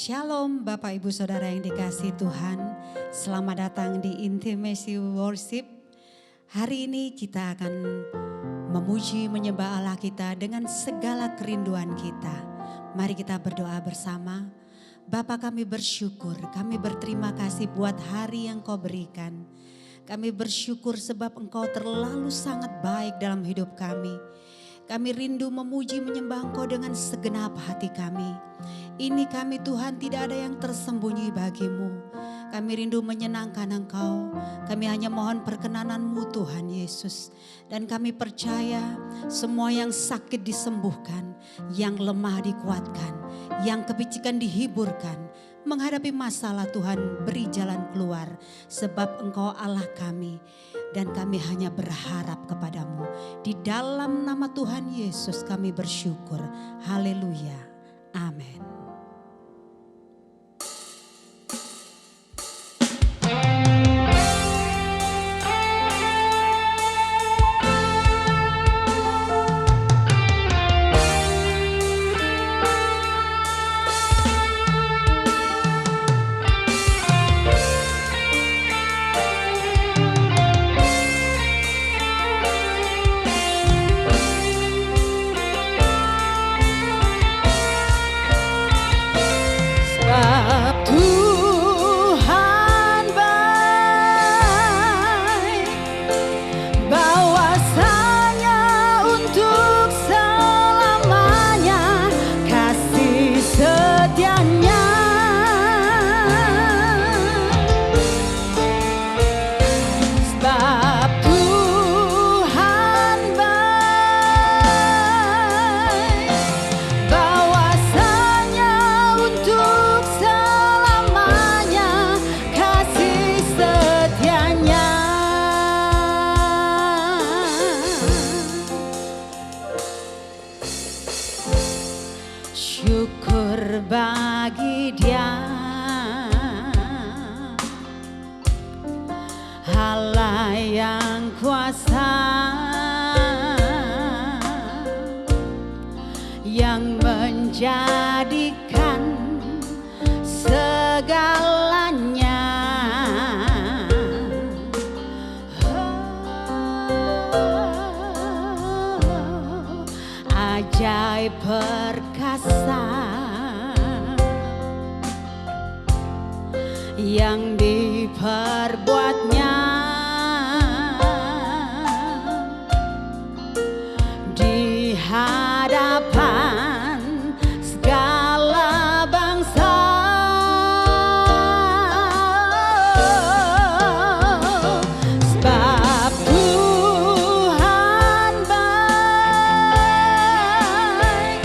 Shalom Bapak Ibu Saudara yang dikasihi Tuhan. Selamat datang di Intimacy Worship. Hari ini kita akan memuji menyembah Allah kita dengan segala kerinduan kita. Mari kita berdoa bersama. Bapa, kami bersyukur, kami berterima kasih buat hari yang Kau berikan. Kami bersyukur sebab Engkau terlalu sangat baik dalam hidup kami. Kami rindu memuji menyembah Engkau dengan segenap hati kami. Ini kami Tuhan, tidak ada yang tersembunyi bagimu. Kami rindu menyenangkan Engkau. Kami hanya mohon perkenanan-Mu Tuhan Yesus. Dan kami percaya semua yang sakit disembuhkan, yang lemah dikuatkan, yang kepicikan dihiburkan. Menghadapi masalah Tuhan, beri jalan keluar. Sebab Engkau Allah kami. Dan kami hanya berharap kepadamu. Di dalam nama Tuhan Yesus kami bersyukur. Haleluya. Amin. Syukur bagi Dia, Allah yang kuasa, yang menjadikan segalanya. Ajaib perkasa yang diperbuatnya di hadapan segala bangsa. Sebab Tuhan baik,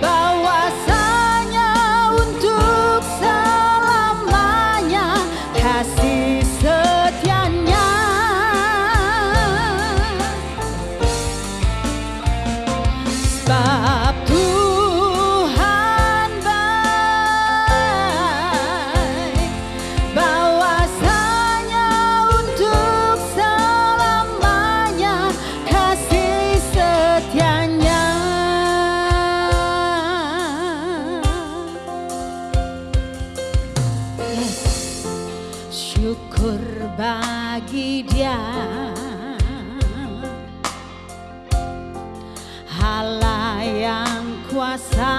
bahwasanya untuk selamanya kasih setianya. Sebab Tuhan baik, bahwasanya untuk selamanya kasih setianya. Syukur bagi Dia, Allah yang kuasa,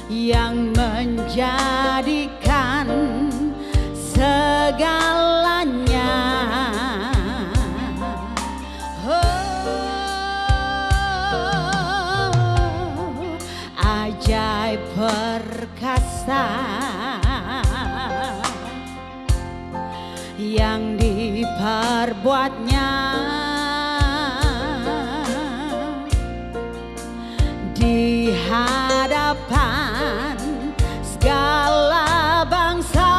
yang menjadikan segalanya. Ajaib perkasa yang diperbuatnya di hadapan segala bangsa.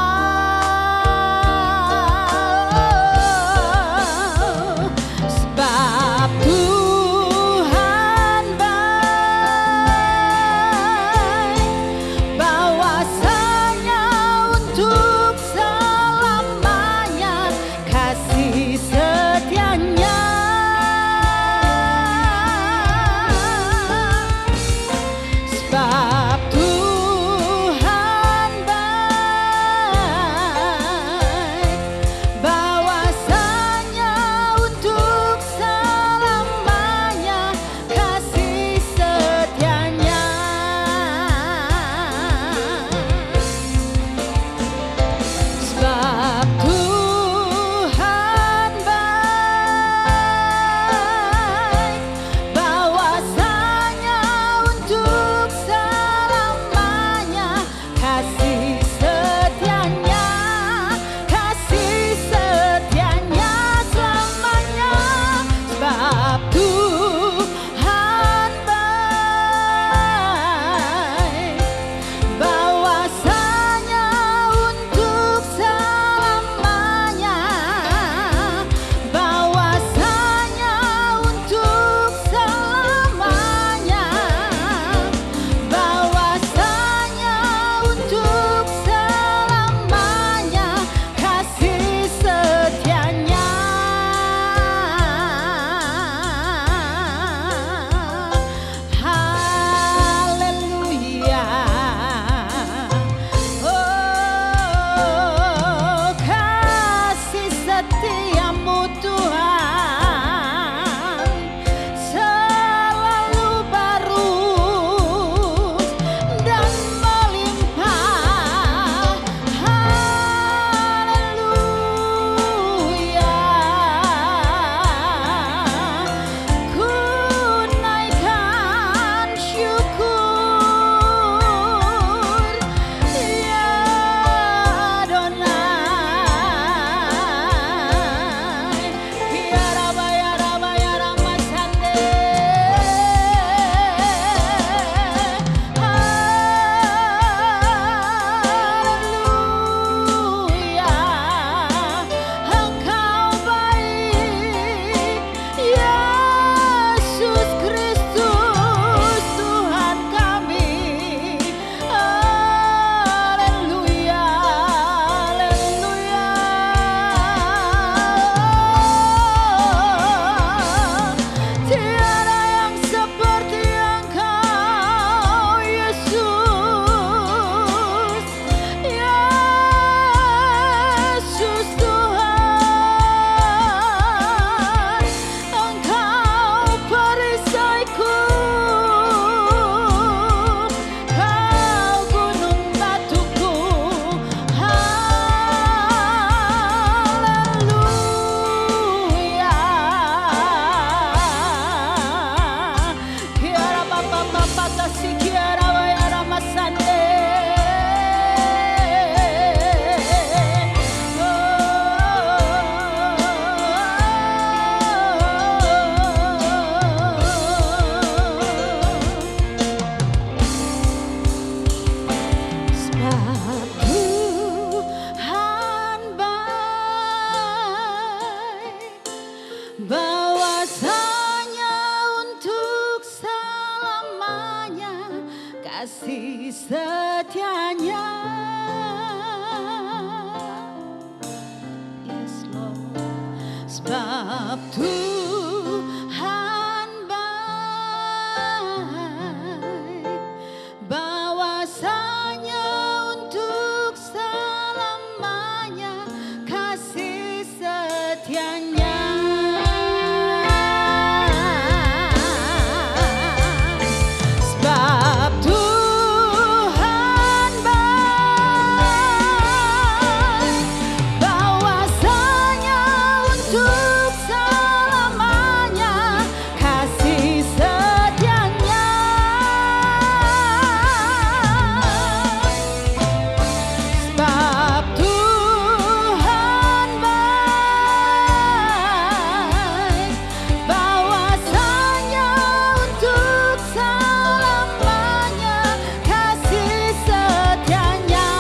Sebab Tuhan baik, bahwasanya untuk selamanya kasih setia. bahwasanya untuk selamanya kasih setianya. Yes Lord, sebab Tuhan baik, bahwasanya untuk selamanya kasih setianya. Sebab Tuhan baik, bahwasanya untuk selamanya kasih setianya. Sebab Tuhan baik, bahwasanya untuk selamanya kasih setianya.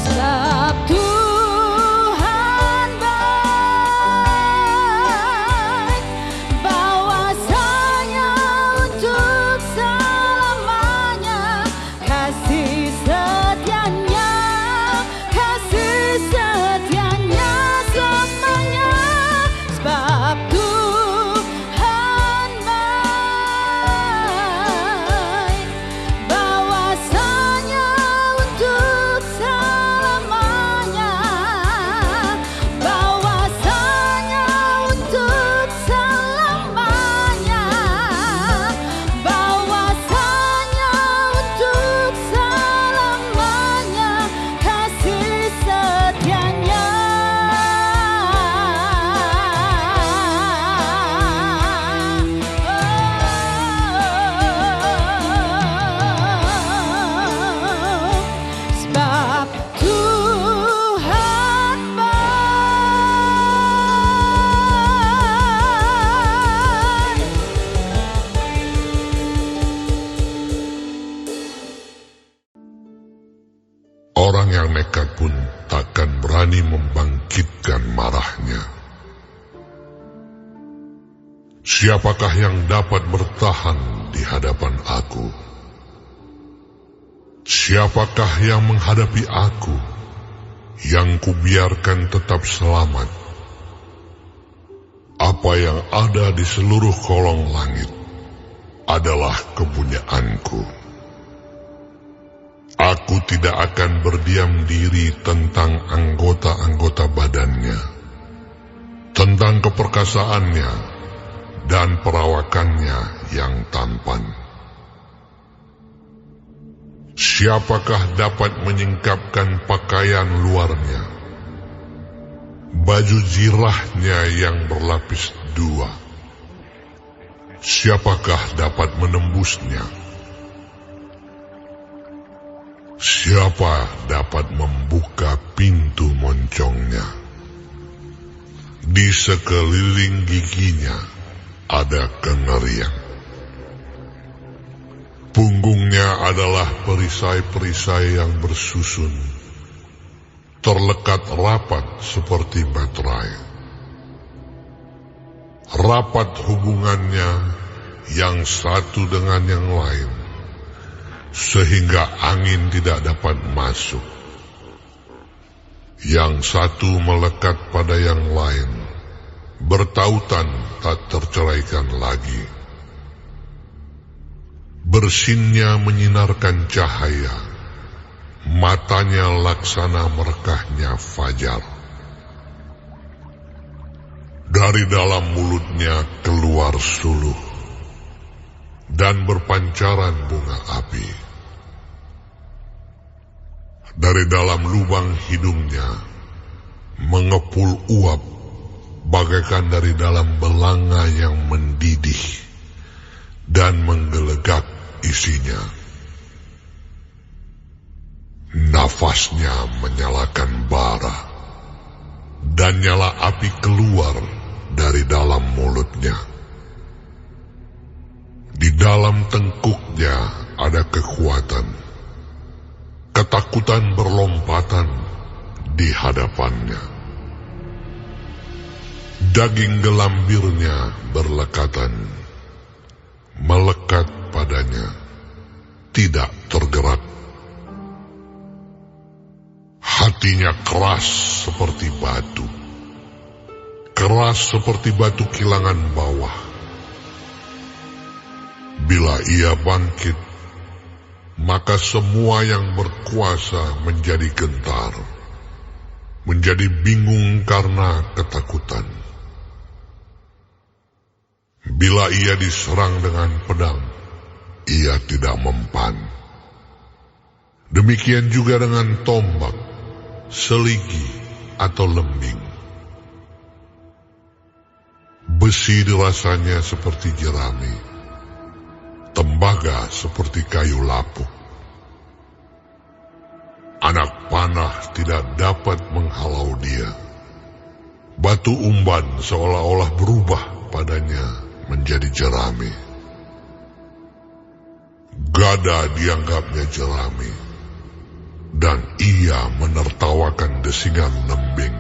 Sebab Tuhan baik, bahwasanya untuk selamanya kasih setianya, kasih setianya selamanya. Sebab Tuhan baik, bahwasanya untuk selamanya, bahwasanya untuk selamanya, bahwasanya untuk selamanya kasih setianya. Sebab Tuhan baik. Orang yang nekat pun takkan berani membangkitkan marahnya. Siapakah yang dapat bertahan di hadapan aku? Siapakah yang menghadapi aku, yang kubiarkan tetap selamat? Apa yang ada di seluruh kolong langit adalah kepunyaanku. Aku tidak akan berdiam diri tentang anggota-anggota badannya, tentang keperkasaannya dan perawakannya yang tampan. Siapakah dapat menyingkapkan pakaian luarnya, baju zirahnya yang berlapis dua? Siapakah dapat menembusnya? Siapa dapat membuka pintu moncongnya? Di sekeliling giginya ada kengerian. Punggungnya adalah perisai-perisai yang bersusun, terlekat rapat seperti baterai. Rapat hubungannya yang satu dengan yang lain, sehingga angin tidak dapat masuk. Yang satu melekat pada yang lain, bertautan tak terceraikan lagi. Bersinnya menyinarkan cahaya, matanya laksana merekahnya fajar. Dari dalam mulutnya keluar suluh, dan berpancaran bunga api. Dari dalam lubang hidungnya mengepul uap, bagaikan dari dalam belanga yang mendidih dan menggelegak isinya. Nafasnya menyalakan bara, dan nyala api keluar dari dalam mulutnya. Di dalam tengkuknya ada kekuatan. Ketakutan berlompatan di di hadapannya. Daging gelambirnya berlekatan, melekat padanya, tidak tergerak. Hatinya keras seperti batu, keras seperti batu kilangan bawah. Bila ia bangkit, maka semua yang berkuasa menjadi gentar, menjadi bingung karena ketakutan. Bila ia diserang dengan pedang, ia tidak mempan. Demikian juga dengan tombak, seligi, atau lembing. Besi dirasanya seperti jerami, tembaga seperti kayu lapuk. Anak panah tidak dapat menghalau dia. Batu umban seolah-olah berubah padanya menjadi jerami. Gada dianggapnya jerami, dan ia menertawakan desingan lembing.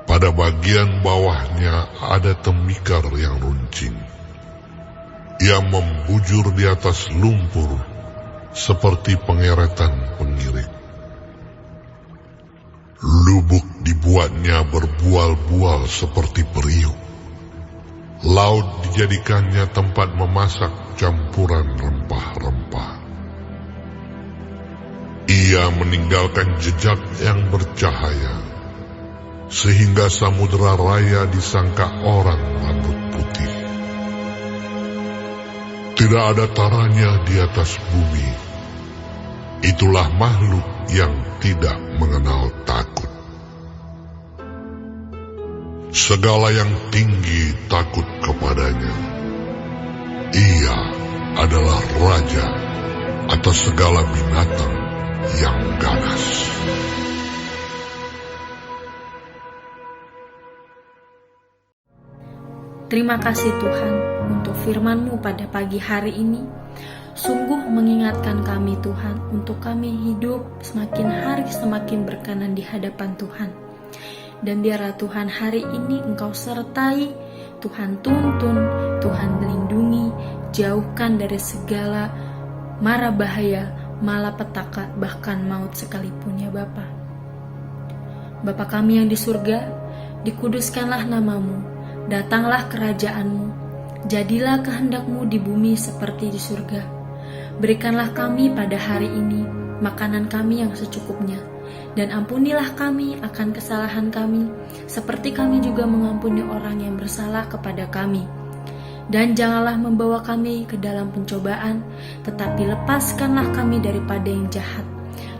Pada bagian bawahnya ada tembikar yang runcing. Ia membujur di atas lumpur seperti pengeretan pengirik. Lubuk dibuatnya berbual-bual seperti periuk. Laut dijadikannya tempat memasak campuran rempah-rempah. Ia meninggalkan jejak yang bercahaya, sehingga samudera raya disangka orang rambut putih. Tidak ada taranya di atas bumi. Itulah makhluk yang tidak mengenal takut. Segala yang tinggi takut kepadanya. Ia adalah raja atas segala binatang yang ganas. Terima kasih Tuhan untuk firman-Mu pada pagi hari ini. Sungguh mengingatkan kami Tuhan untuk kami hidup semakin hari semakin berkenan di hadapan Tuhan. Dan biarlah Tuhan hari ini Engkau sertai, Tuhan tuntun, Tuhan melindungi, jauhkan dari segala mara bahaya, malapetaka, bahkan maut sekalipun ya Bapa. Bapa kami yang di surga, dikuduskanlah nama-Mu, datanglah kerajaan-Mu, jadilah kehendak-Mu di bumi seperti di surga. Berikanlah kami pada hari ini makanan kami yang secukupnya, dan ampunilah kami akan kesalahan kami, seperti kami juga mengampuni orang yang bersalah kepada kami. Dan janganlah membawa kami ke dalam pencobaan, tetapi lepaskanlah kami daripada yang jahat.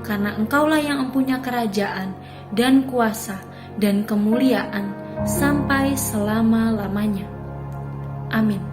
Karena Engkaulah yang mempunyai kerajaan, dan kuasa, dan kemuliaan, sampai selama-lamanya. Amin.